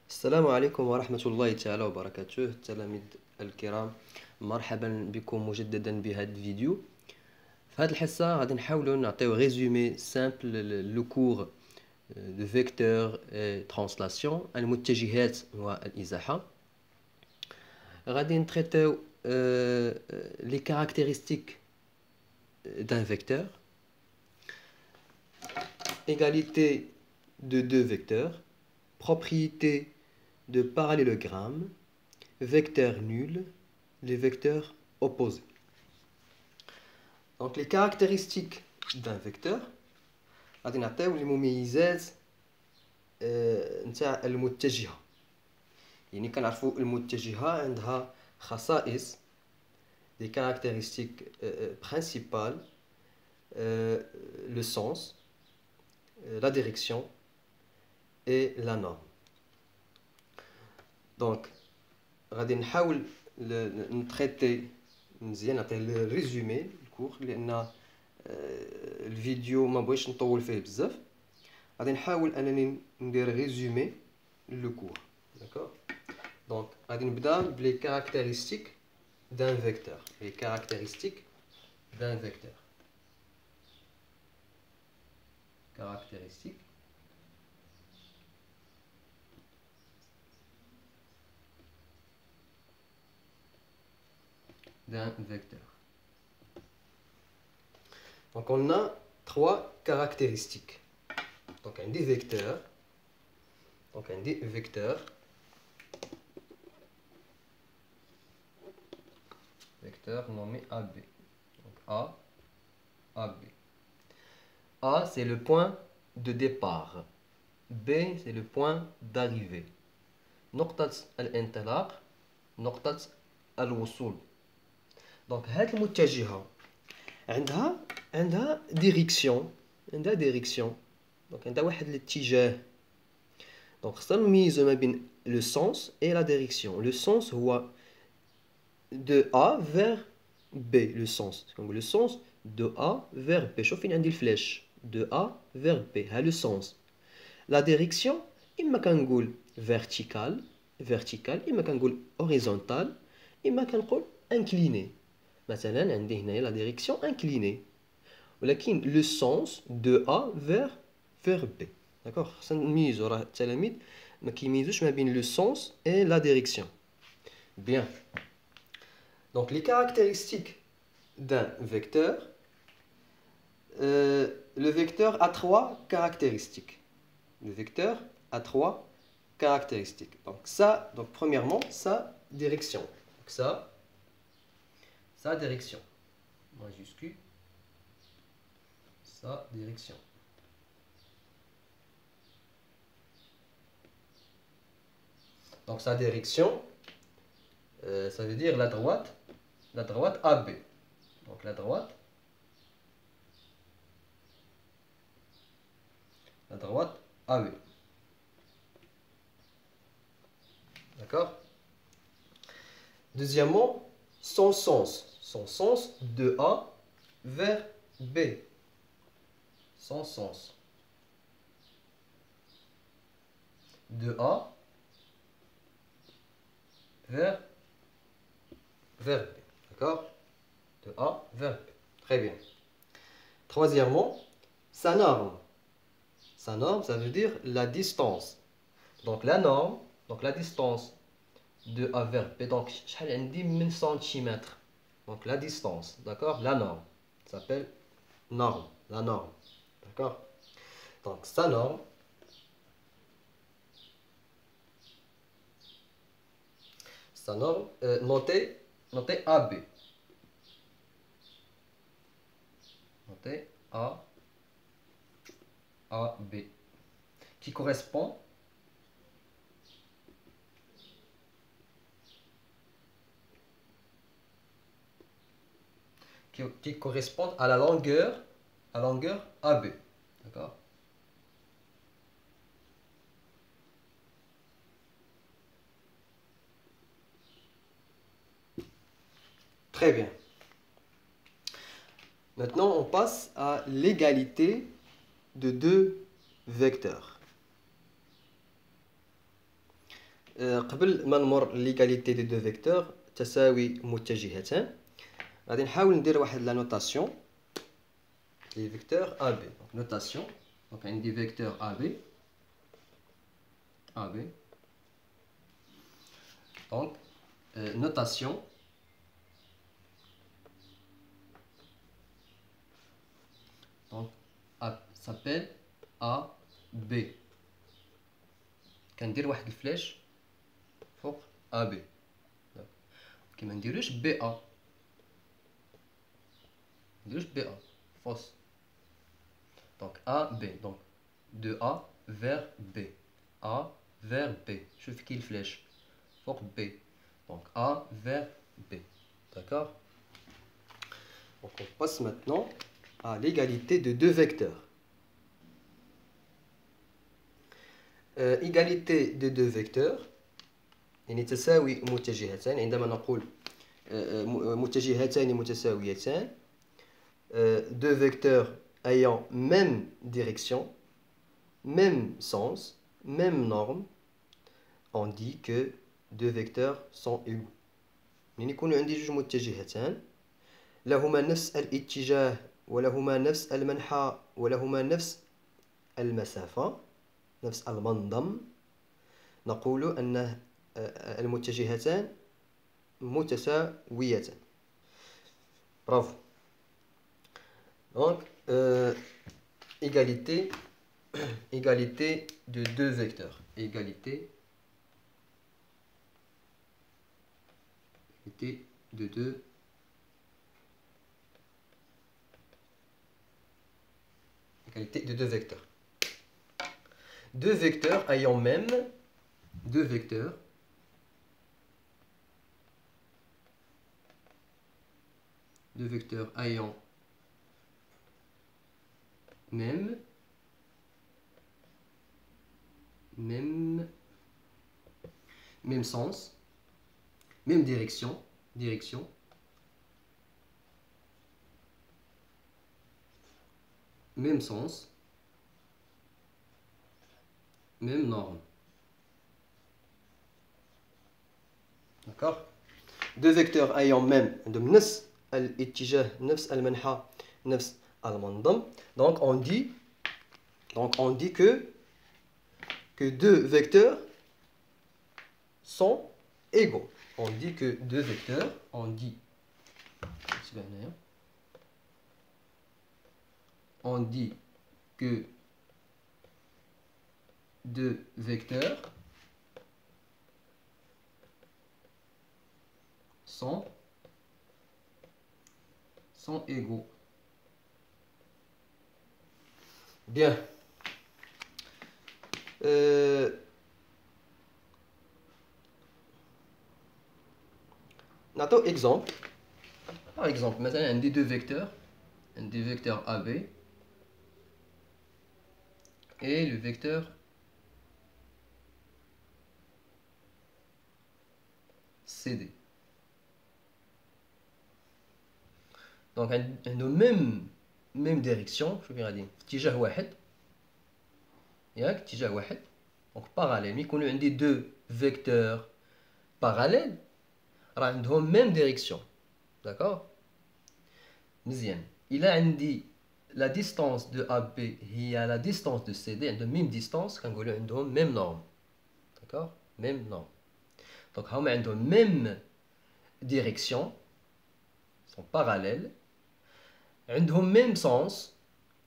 السلام عليكم ورحمة الله تعالى وبركاته التلاميذ الكرام. مرحبا بكم مجددا بهذا الفيديو. في هذه الحصة غادي نحاولوا نعطيو ريزومي سامبل لو كور دو فيكتور ترانسلاسيون المتجهات والإزاحة. غادي نتريتيو لي كارactéristiques d'un vecteur, égalité de deux vecteurs, propriété de parallélogramme, vecteur nul, les vecteurs opposés. Donc les caractéristiques d'un vecteur غادي نعطيو المميزات نتاع المتجهة. يعني كنعرفوا المتجهة عندها خصائص des caractéristiques principales, le sens, la direction et la norme. Donc غادي نحاول نتريتي مزيان نعطي الريزومي الكور لان الفيديو ما بغيتش نطول فيه بزاف. غادي نحاول انني ندير ريزومي لو كور. داكور. دونك غادي نبدا بلي كارactéristiques d'un vecteur. Les caractéristiques d'un vecteur. Caractéristiques d'un vecteur. Donc on a trois caractéristiques. Donc un des vecteurs. Donc un des vecteurs. Vecteur nommé AB. Donc A, AB. A c'est le point de départ. B c'est le point d'arrivée. نقطة الانطلاق، نقطة الوصول. دونك هاد المتجهة عندها ديريكسيون، دونك عندها واحد الاتجاه. دونك خصنا نميزو ما بين لو سونس اي لا ديريكسيون. لو سونس هو de A vers B, le sens. Donc le sens de A vers B. شوف فين عندي الفلاش de A vers B. ها le sens. La direction إما كنقول vertical إما كنقول horizontal إما كنقول incliné. مثلا عندي هنايا la direction inclinée. ولكن le sens de A vers B. d'accord. خصنا نميزو، راه التلاميذ ما كيميزوش ما بين le sens et la direction. bien. Donc les caractéristiques d'un vecteur, le vecteur a trois caractéristiques. Le vecteur a trois caractéristiques. Donc ça, donc premièrement, sa direction. Donc ça, sa direction. Majuscule, sa direction. Donc sa direction, ça veut dire la droite AB. Donc la droite AB. D'accord. Deuxièmement, son sens de A vers B. Son sens de A vers B. D'accord. De A vers B. Très bien. Troisièmement, sa norme. Sa norme, ça veut dire la distance. Donc la norme, donc la distance de A vers B. Donc, شحال عندي من centimètres. Donc la distance, d'accord. La norme s'appelle norme. La norme. D'accord. Donc sa norme. Sa norme, notez AB. Notez AB. Qui correspond à la longueur AB. D'accord. Très bien. Maintenant, on passe à l'égalité de deux vecteurs. قبل ما نمر ليغاليتي دي دو فيكتور تساوي متجهتان غادي نحاول ندير واحد لا نوتاسيون لي فيكتور ا بي. دونك نوتاسيون، دونك عندي فيكتور ا بي دونك notation donc s'appelle AB. كندير واحد الفلاش فوق AB كي ما نديروش BA، نديروش BA فوس. donc AB donc de A vers B، A vers B. شوف كي الفلاش فوق B، donc A vers B. D'accord? Donc on passe maintenant à l'égalité de deux vecteurs. Égalité de deux vecteurs يعني تساوي متجهتان. عندما نقول متجهتان متساويتان deux vecteurs ayant même direction, même sens, même norme, on dit que deux vecteurs sont égaux. يعني يكون عندي جوج متجهتان لهما نفس الاتجاه ولهما نفس المنحى ولهما نفس المسافة، نفس المنظم، نقول أن المتجهتان متساويتان. برافو. Donc égalité de deux vecteurs. Égalité de deux vecteurs. Deux vecteurs ayant même deux vecteurs ayant même sens, même direction, même sens, même norme. D'accord? Deux vecteurs ayant même نفس الاتجاه نفس المنحى نفس المنظم. Donc on dit que deux vecteurs sont égaux. On dit que deux vecteurs, que deux vecteurs sont égaux. Bien. نعطيو exemple. Par exemple, مثلا عندي deux vecteurs, AB et le vecteur CD. Donc عندهم même direction. شوف كي غادي في اتجاه واحد، ياك اتجاه واحد. دونك باراليل. ملي يكونوا عندي دو فيكتور باراليل راه عندهم ميم ديريكسيون. داكوغ مزيان. الا عندي لا ديستانس دو ا بي هي لا ديستانس دو سي دي، عندهم ميم ديستانس، كنقولوا عندهم ميم نورم. داكوغ ميم نورم. دونك هما عندهم ميم ديريكسيون، سون باراليل، عندهم ميم سونس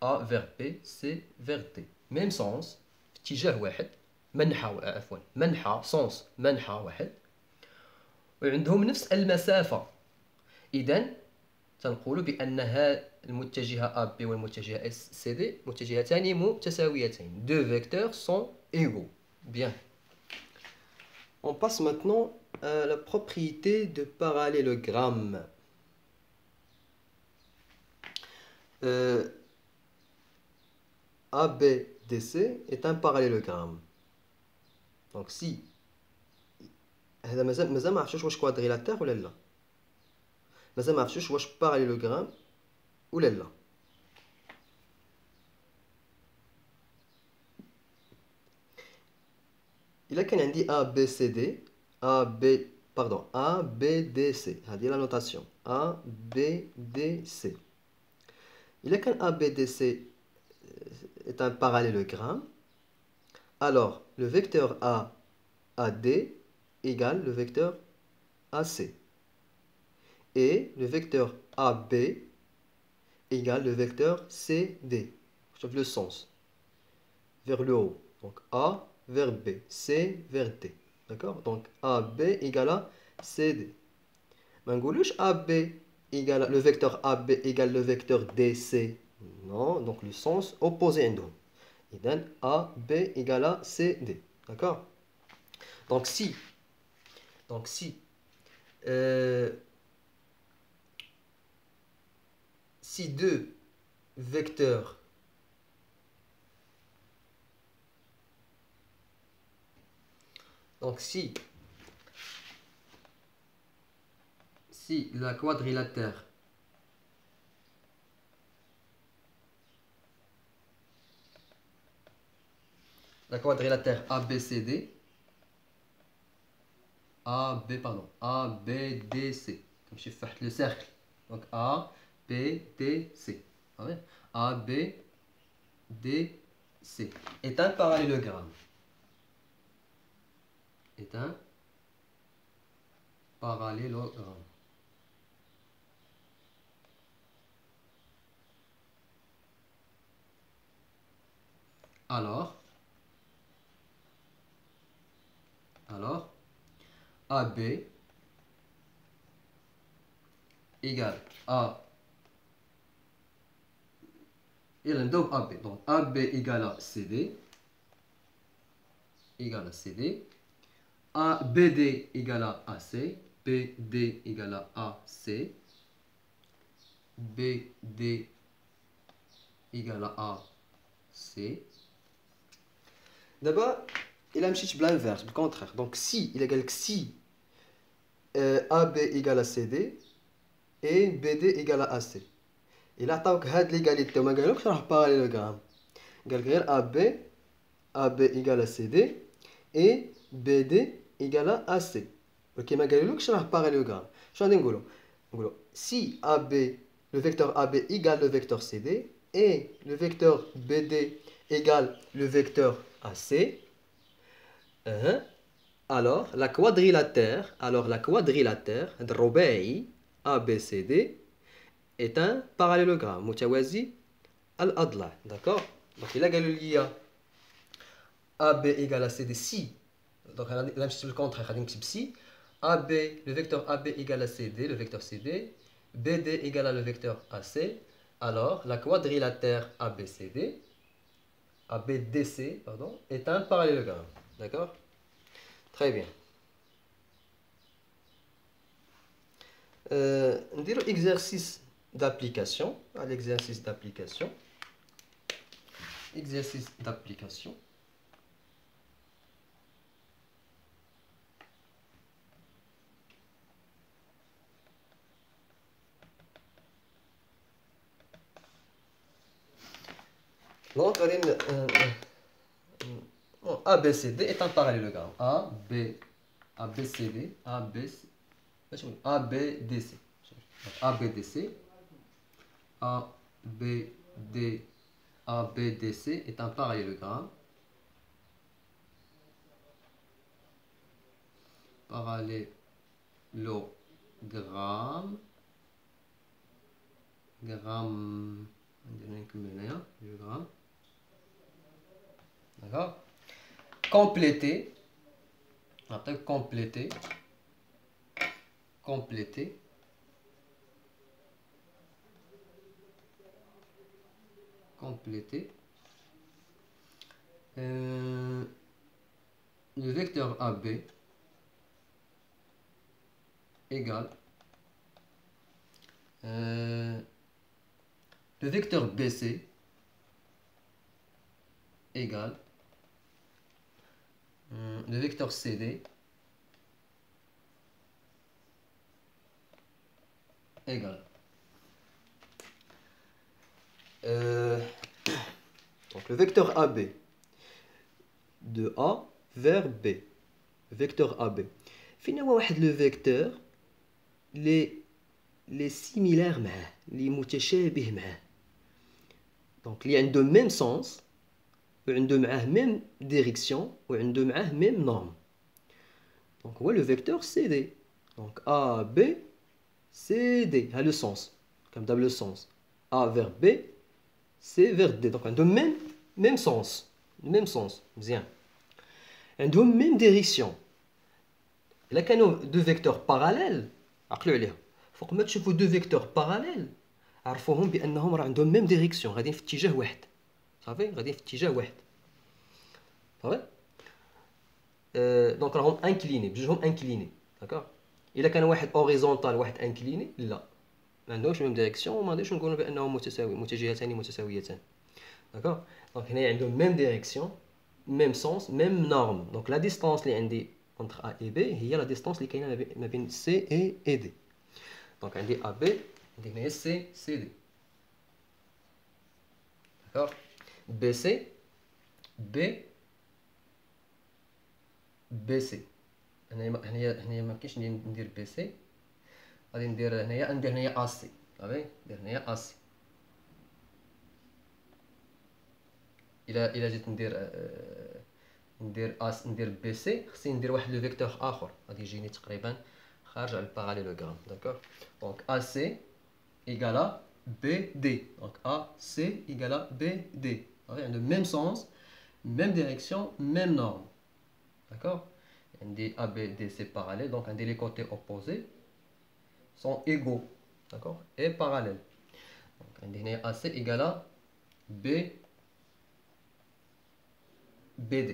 A vers B, C vers D. ميم سونس في اتجاه واحد، منحى سونس منحى واحد، وعندهم نفس المسافة. إذن تنقول بأن المتجهة AB والمتجهة CD متجهتان متساويتين. Deux vecteurs sont égaux. Bien. On passe maintenant à la propriété de parallélogramme. ABDC est un parallélogramme. Donc si هذا مازال ما عرفتوش واش كوادريلاتير ولا لا، مازال ما عرفتوش واش باراليلوغرام ولا لا. Il a qu'un dit A, B, C, D. A, B, pardon, A, B, D, C. C'est la notation. A, B, D, C. Il a qu'un A, B, D, C est un parallélogramme. Alors, le vecteur A, AD égale le vecteur AC. Et le vecteur AB égale le vecteur CD. Sauf le sens. Vers le haut. Donc A vers B. C vers D. D'accord? Donc AB égale à CD. Mangoulouche AB égale le vecteur AB égale le vecteur DC. Non, donc le sens opposé à nous. Et donc AB égale à CD. D'accord? Donc euh, si deux vecteurs si la quadrilatère ABCD ABDC, comme je fais le cercle, donc ABDC, ABDC est un parallélogramme, alors AB égale A. Il y a AB. Donc AB égale à CD. BD égale à AC. BD égale à AC. BD égale à AC. D'abord, il a un petit blanc inverse, le contraire. Donc si, il égale que si AB égale à CD et BD égale à AC. Il a هاد l'égalité وما قالوكش راه parallélogramme. قال غير AB égale à CD et BD égale à AC. Ok, ما قالوكش راه parallélogramme. شنو غادي نقولوا si AB, le vecteur AB égale le vecteur CD et le vecteur BD égale le vecteur AC, alors la quadrilatère الرباعي ABCD est un parallélogramme متوازي الأضلاع. D'accord? Donc il a قالوا لي AB égale à CD si, donc là je le contraire, si AB, le vecteur AB égale à CD, le vecteur CD, BD égale à le vecteur AC, alors la quadrilatère ABDC pardon, est un parallélogramme. D'accord? Très bien. On dirait exercice d'application. L'exercice d'application. Exercice d'application. Donc, ABCD est un parallélogramme. ABCD, ABDC. ABDC, ABDC est un parallélogramme. D'accord. Compléter. Après compléter. Le vecteur AB égale le vecteur BC égale le vecteur CD égale donc le vecteur AB de A vers B. Vecteur AB. Finalement, واحد le vecteur les similaires معاه, les متشابه معاه. Donc, il y a de même sens, وعنده معاه même direction, وعنده معاه même norme. Donc, ouais, le vecteur CD. Donc, AB, CD, a le sens, comme dans le sens. A vers B, C vers D. Donc, de même sens. Même sens. Bien. De même direction. Là, quand on a deux vecteurs parallèles, عقلوا عليها. فوق ما تشوفوا deux vecteurs parallèles, عرفوهم بأنهم راه عندهم même direction. غاديين في اتجاه واحد. صافي؟ غاديين في اتجاه واحد. صافي؟ دونك راهم انكليني بجوجهم انكليني. داكور؟ إلا كان واحد اوريزونتال واحد انكليني لا. ما عندهمش ميم ديريكسيون وما نقدرش نقولوا بانهم متجهتان متساويتان. داكور دونك هنايا عندهم ميم ديريكسيون ميم سونس ميم نورم. دونك لا ديستونس اللي عندي entre A et B هي لا ديستونس اللي كاينه ما بين C et D. دونك عندي AB عندي هنايا CD. داكور BC BC. هنايا ما كاينش ندير BC. غادي ندير هنايا AC. صافي ندير هنايا AC. الا جيت ندير بي سي خصني ندير واحد لو فيكتور اخر غادي يجيني تقريبا خارج على الباراليلوغرام. داكور دونك ا سي ايكالا بي دي. دونك ا سي ايكالا بي دي. صافي عندهم ميم سونس ميم ديريكسيون ميم نورم. داكور عندي ا بي دي سي باراليل. دونك عندي لي كوتي اوبوزي سون ايغو. داكور اي باراليل. دونك عندي هنايا ا سي ايكالا بي BD.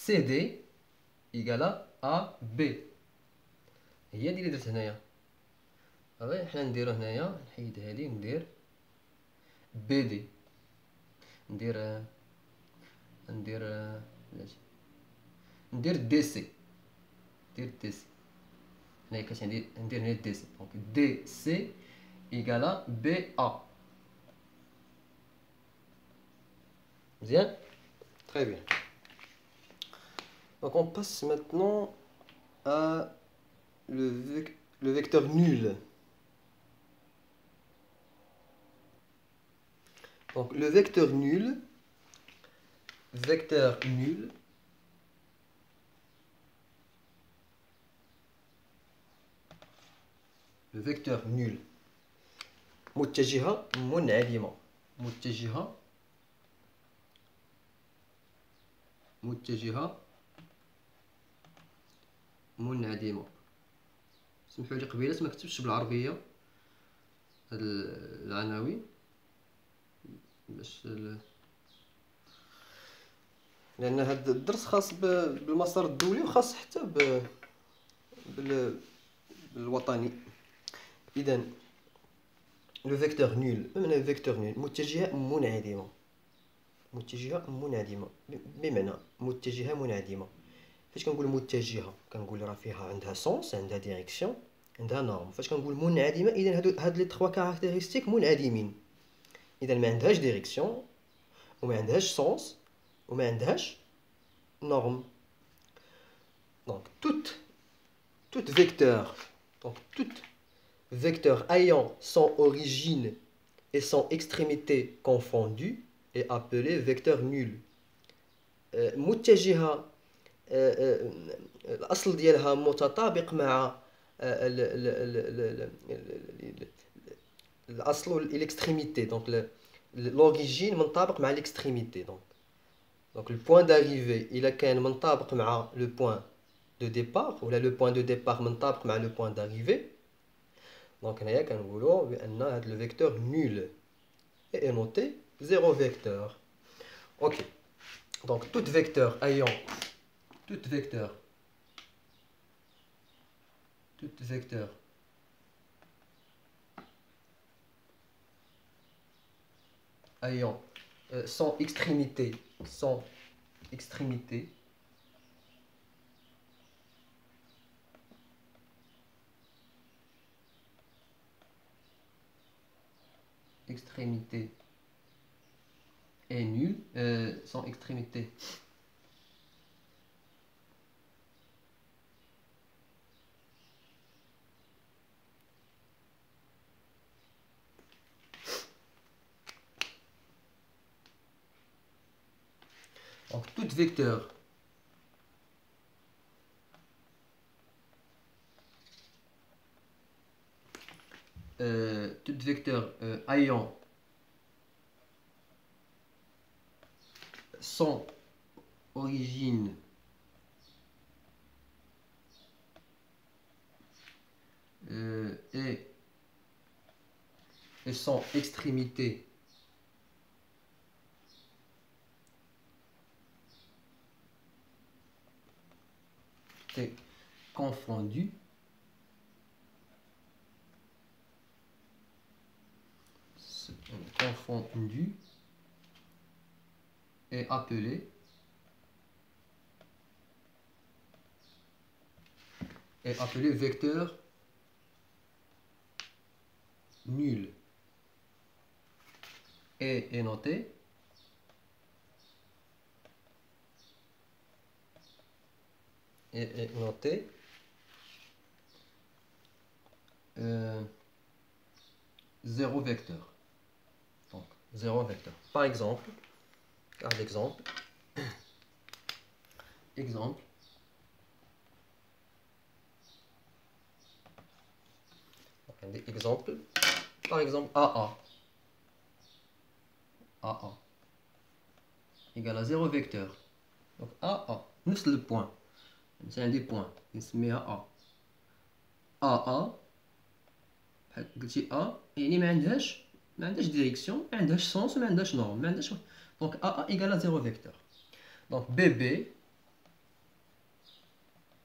CD égale à AB. هي دي اللي درت هنايا. صافي حنا نديرو هنايا نحيد هادي ندير BD. ندير DC. ندير DC. هنايا كاش عندي ندير هنا DC. دونك DC égale BA. مزيان. Très bien. Donc on passe maintenant à le vecteur nul. Donc le vecteur nul, le vecteur nul. متجهة منعدمة. متجهة منعدمة. سمحوا لي قبيلة ما كتبتش بالعربية هاد العناوين باش لأن هاد الدرس خاص بالمسار الدولي وخاص حتى بالوطني. إذا لو فيكتور نول ما معنى فيكتور نول؟ متجهة منعدمة. بمعنى متجهة منعدمة. فاش كنقول متجهة كنقول راه فيها عندها سونس عندها ديريكسيون عندها نورم. فاش كنقول منعدمة إذا هاد لي 3 كاركتيرستيك منعدمين. إذا ما عندهاش ديريكسيون وما عندهاش سونس وما عندهاش norme. Donc tout vecteur ayant son origine et son extrémité confondues est appelé vecteur nul. متجهة الأصل ديالها متطابق مع الأصل والإكستريميتي. دونك l'origine منطابق مع l'extrémité. Donc le point d'arrivée إلا كان منطابق مع le point de départ ولا le point de départ منطابق مع le point d'arrivée. Donc هنايا كنقولوا بأن هذا le vecteur nul est noté 0 vecteur. Ok. Donc tout vecteur ayant sans extrémité est nul, sans extrémité Donc tout vecteur ayant sans origine et sans extrémité confondu est appelé vecteur nul et est noté zéro vecteur. Donc, zéro vecteur. Par exemple, carte d'exemple. Exemple. Exemple. Par exemple, AA égale à 0 vecteur. Donc AA, nous c'est le point. C'est un des points. Il se met à A. AA, قلتي A, يعني ما عندهاش direction, ما عندهاش sens, ما عندهاش norme, ما عندهاش. Donc AA égale à 0 vecteur. Donc BB,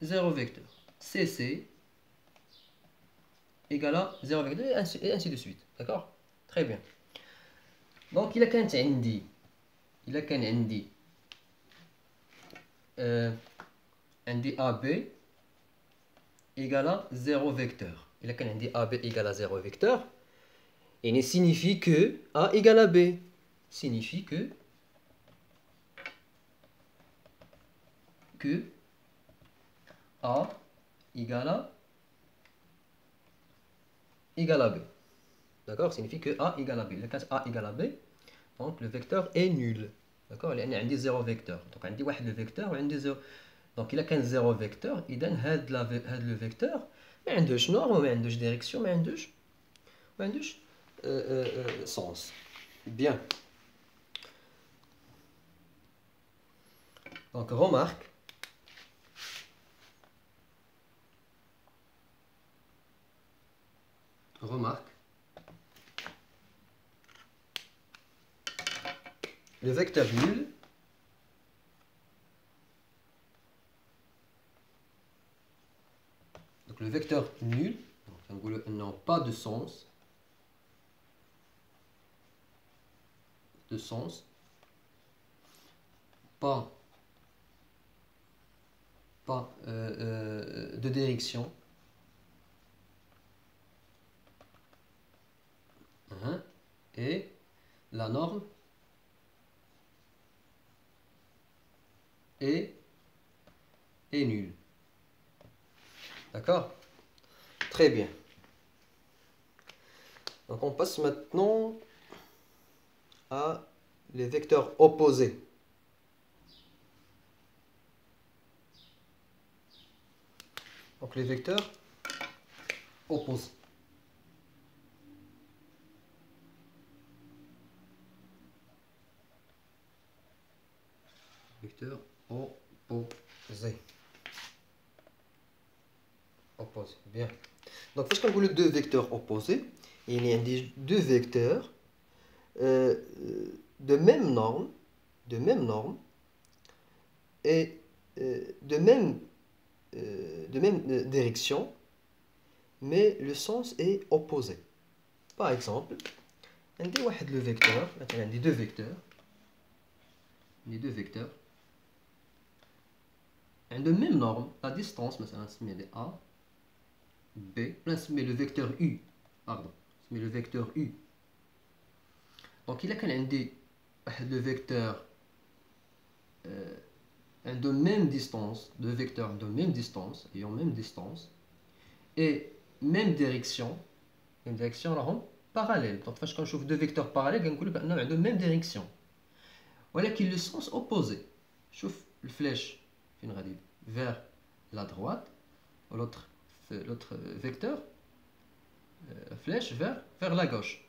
0 vecteur. CC égale à 0 vecteur, et ainsi de suite. D'accord? Très bien. Donc il a كان عندي AB égale à 0 vecteur. Il a كان عندي AB égale à 0 vecteur. Et signifie que A égale à B. Signifie que A égale à B. D'accord? Signifie que A égale à B. Le cas A égale à B, donc le vecteur est nul. D'accord? Il y a 0 vecteur. Donc il y a le vecteur et 0. Donc il a qu'un 0 vecteur. Il donne le vecteur. Mais il y a norme, mais il y a direction, mais il y a sens. Bien. Donc remarque. Le vecteur nul le vecteur nul n'a pas de sens pas de direction et la norme est nulle. D'accord? Très bien. Donc on passe maintenant à les vecteurs opposés. Donc les vecteurs opposés. Vecteurs opposés. Bien. Donc, quand on a deux vecteurs opposés, il y a deux vecteurs de même norme et de même direction, mais le sens est opposé. Par exemple, on a deux vecteurs, ont de même norme, la distance, مثلا c'est A, B, là c'est le vecteur U, pardon, c'est le vecteur U. Donc il a qu'un le vecteur de même distance, deux vecteurs de même distance, ayant même distance, et même direction, une direction parallèle. Donc quand je trouve deux vecteurs parallèles, on a de même direction. Voilà qu'il le sens opposé. شوف الفلاش فين غادي vers la droite و l'autre vecteur flèche vers la gauche.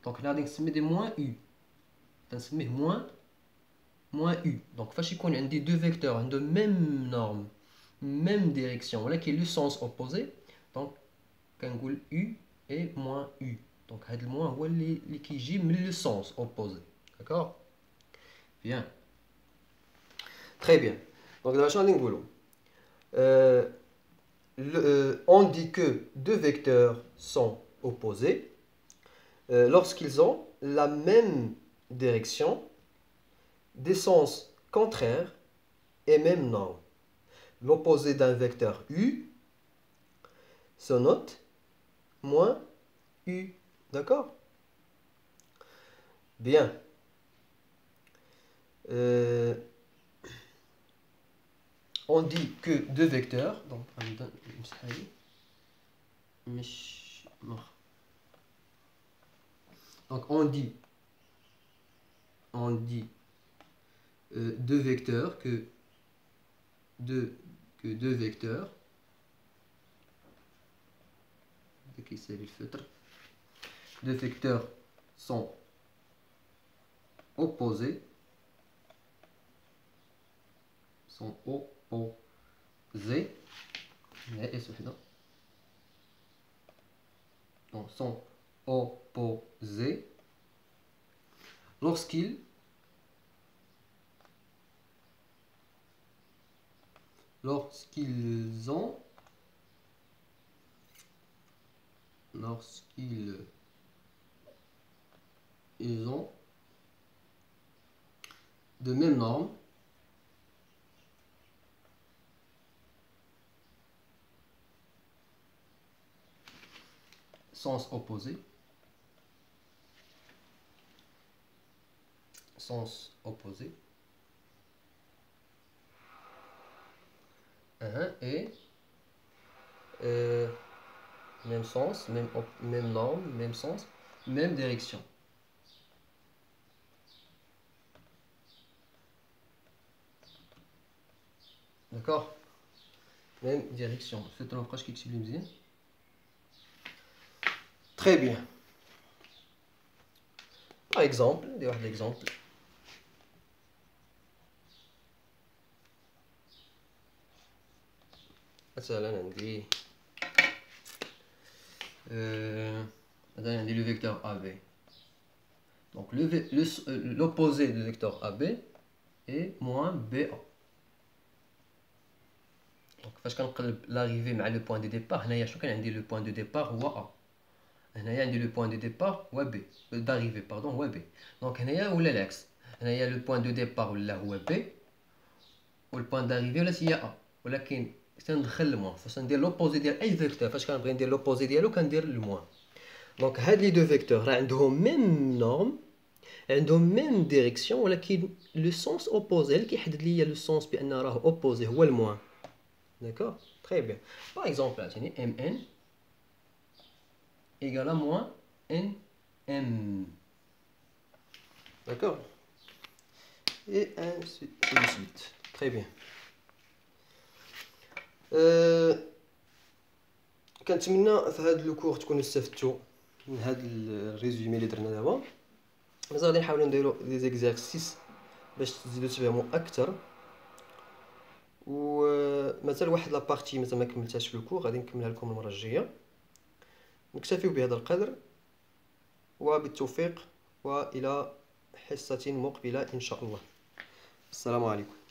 Donc هنا غادي نسمي دي moins u تنسميه moins u. Donc فاش يكون عندي deux vecteurs عندهم même norme même direction ولكن le sens opposé, donc كنقول u et moins u. Donc هاد الموان هو اللي كيجي من le sens opposé. D'accord? Bien. Très bien. Donc دابا شنو غادي نقولوا؟ On dit que deux vecteurs sont opposés lorsqu'ils ont la même direction, des sens contraires et même norme. L'opposé d'un vecteur u se note moins u. D'accord? Bien. On dit que deux vecteurs, donc on dit deux vecteurs que deux vecteurs deux vecteurs sont opposés sont opposés lorsqu'ils ont de même norme sens opposé et même sens, même norme, même sens, même direction. D'accord? Même direction. C'est un approche qui explique bien. Très bien. Par exemple, l'exemple. مثلا عندي le vecteur AB. Donc l'opposé du vecteur AB est moins BA. Donc فاش كنقلب l'arrivée مع le point de départ, هنايا شنو كان عندي le point de départ هو A. هنايا عندي le point de départ هو B. d'arrivée pardon هو B. Donc هنايا ولا العكس. هنايا le point de départ ولا هو B و le point d'arrivée ولا هي A. ولكن تندخل الموان فاش ندير لوبوزي ديال اي فيكتور فاش كنبغي ندير لوبوزي ديالو كندير الموان. دونك هاد لي دو فيكتور راه عندهم ميم نورم عندهم ميم ديريكسيون ولكن لو سونس اوبوزي اللي كيحدد ليا لو سونس بان راه اوبوزي هو الموان. داكور تري بيان. باغ اكزومبل عطيني ام ان ايكال ا موان ان ام. داكور اي انسي دو سويت. تري بيان. كنتمنى في هذا لو كور تكونوا استفدتوا من هذا الريزومي اللي درنا دابا. مازال غادي نحاولوا نديروا دي زيكزارسيس باش تزيدوا تفهموا اكثر، ومازال واحد لابارتي مازال ما كملتهاش في الكور غادي نكملها لكم المره الجايه. نكتفي بهذا القدر وبالتوفيق والى حصه مقبله ان شاء الله. السلام عليكم.